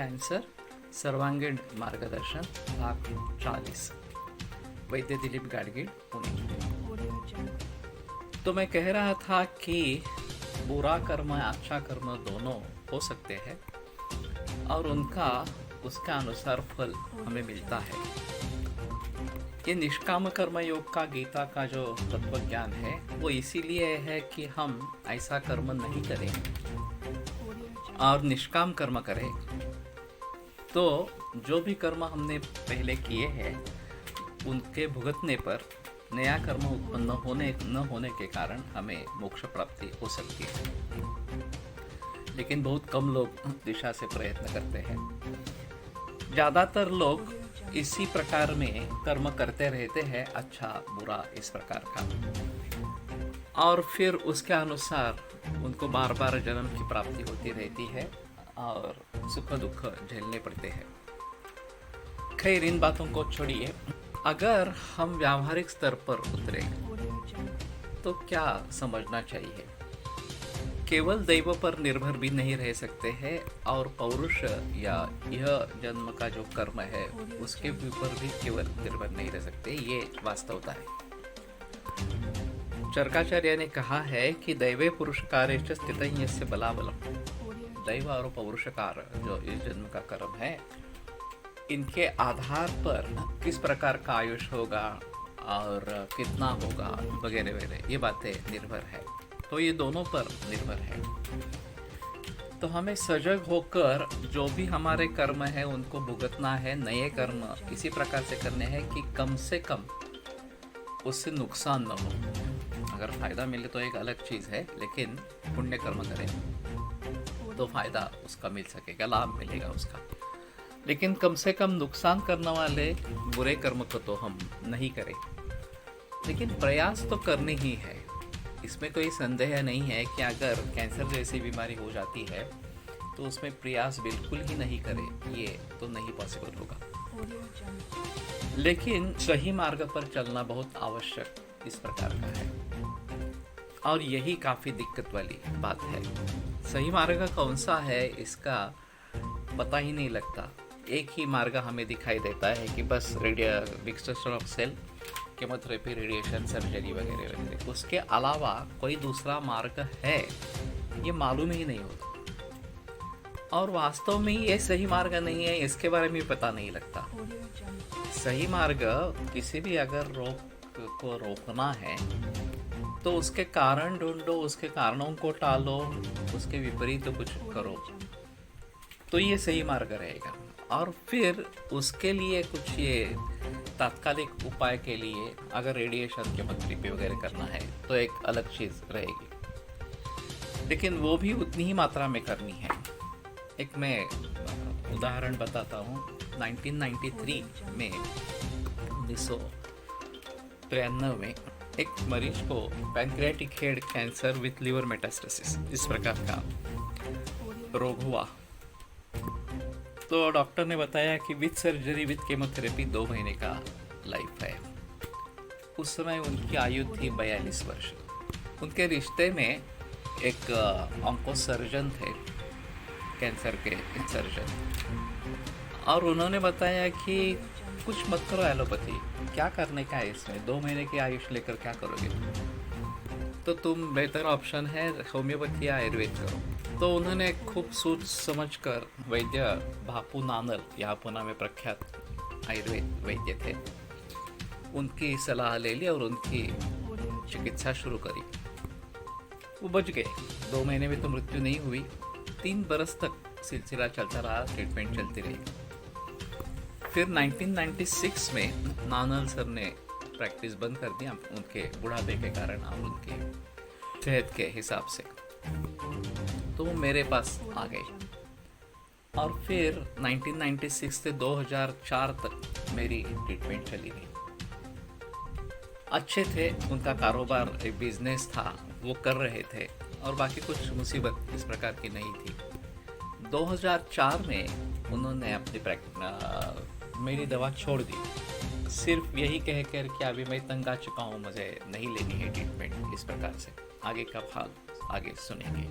Cancer सर्वांगीण मार्गदर्शन भाग 40। वैद्य दिलीप गाडगीळ, पुणे। तो मैं कह रहा था कि बुरा कर्म अच्छा कर्म दोनों हो सकते हैं और उनका उसके अनुसार फल हमें मिलता है। ये निष्काम कर्म योग का गीता का जो तत्व ज्ञान है वो इसीलिए है कि हम ऐसा कर्म नहीं करें और निष्काम कर्म करें। तो जो भी कर्म हमने पहले किए हैं उनके भुगतने पर नया कर्म उत्पन्न न होने के कारण हमें मोक्ष प्राप्ति हो सकती है, लेकिन बहुत कम लोग दिशा से प्रयत्न करते हैं। ज़्यादातर लोग इसी प्रकार में कर्म करते रहते हैं, अच्छा बुरा इस प्रकार का, और फिर उसके अनुसार उनको बार बार जन्म की प्राप्ति होती रहती है और सुख दुख झेलने पड़ते हैं। खैर, इन बातों को छोड़िए। अगर हम व्यावहारिक स्तर पर उतरे तो क्या समझना चाहिए? केवल दैव पर निर्भर भी नहीं रह सकते हैं और पौरुष या यह जन्म का जो कर्म है उसके ऊपर भी केवल निर्भर नहीं रह सकते, ये वास्तवता है। चरकाचार्य ने कहा है कि दैवे पुरुषकारे च स्थितं यस्य बलाबलम्। दैव और पौरुषकार जो इस जन्म का कर्म है, इनके आधार पर किस प्रकार का आयुष होगा और कितना होगा वगैरह वगैरह, ये बातें निर्भर है। तो ये दोनों पर निर्भर है। तो हमें सजग होकर जो भी हमारे कर्म है उनको भुगतना है। नए कर्म इसी प्रकार से करने हैं कि कम से कम उससे नुकसान न हो। अगर फायदा मिले तो एक अलग चीज़ है, लेकिन पुण्य कर्म करें तो फायदा उसका मिल सकेगा, लाभ मिलेगा उसका। लेकिन कम से कम नुकसान करने वाले बुरे कर्म को तो हम नहीं करें, लेकिन प्रयास तो करने ही है। इसमें कोई संदेह नहीं है कि अगर कैंसर जैसी बीमारी हो जाती है तो उसमें प्रयास बिल्कुल ही नहीं करें, ये तो नहीं पॉसिबल होगा। लेकिन सही मार्ग पर चलना बहुत आवश्यक इस प्रकार का है, और यही काफ़ी दिक्कत वाली बात है। सही मार्ग कौन सा है इसका पता ही नहीं लगता। एक ही मार्ग हमें दिखाई देता है कि बस extraction of cell, chemotherapy, radiation, surgery वगैरह वगैरह। उसके अलावा कोई दूसरा मार्ग है ये मालूम ही नहीं होता, और वास्तव में ये सही मार्ग नहीं है इसके बारे में पता नहीं लगता। सही मार्ग किसी भी अगर रोग को रोकना है तो उसके कारण ढूंढो, उसके कारणों को टालो, उसके विपरीत तो कुछ करो, तो ये सही मार्ग रहेगा। और फिर उसके लिए कुछ ये तात्कालिक उपाय के लिए अगर रेडिएशन केमोथेरेपी वगैरह करना है तो एक अलग चीज़ रहेगी, लेकिन वो भी उतनी ही मात्रा में करनी है। एक मैं उदाहरण बताता हूँ। 1993 में 1993 में एक मरीज को pancreatic head cancer with liver metastasis इस प्रकार का रोग हुआ। तो डॉक्टर ने बताया कि विथ सर्जरी विथ केमोथेरेपी 2 महीने का लाइफ है। उस समय उनकी आयु थी 42 वर्ष। उनके रिश्ते में एक ऑन्को सर्जन थे, कैंसर के सर्जन, और उन्होंने बताया कि कुछ मत करो एलोपैथी, क्या करने का है इसमें, 2 महीने की आयुष लेकर क्या करोगे, तो तुम बेहतर ऑप्शन है होम्योपैथी या आयुर्वेद करो। तो उन्होंने खूब सोच समझ कर वैद्य बापू नानल, यहाँ पुणे में प्रख्यात आयुर्वेद वैद्य थे, उनकी सलाह ले ली और उनकी चिकित्सा शुरू करी। वो बच गए। 2 महीने में तो मृत्यु नहीं हुई। 3 बरस तक सिलसिला चलता रहा, ट्रीटमेंट चलती रही। फिर 1996 में नानल सर ने प्रैक्टिस बंद कर दिया उनके बुढ़ापे के कारण और उनके सेहत के हिसाब से। तो वो मेरे पास आ गए, और फिर 1996 से 2004 तक मेरी ट्रीटमेंट चली रही। अच्छे थे, उनका कारोबार एक बिजनेस था, वो कर रहे थे, और बाकी कुछ मुसीबत इस प्रकार की नहीं थी। 2004 में उन्होंने अपनी मेरी दवा छोड़ दी, सिर्फ यही कह कर कि अभी मैं तंग आ चुका हूँ, मुझे नहीं लेनी है ट्रीटमेंट, इस प्रकार से। आगे का भाग आगे सुनेंगे।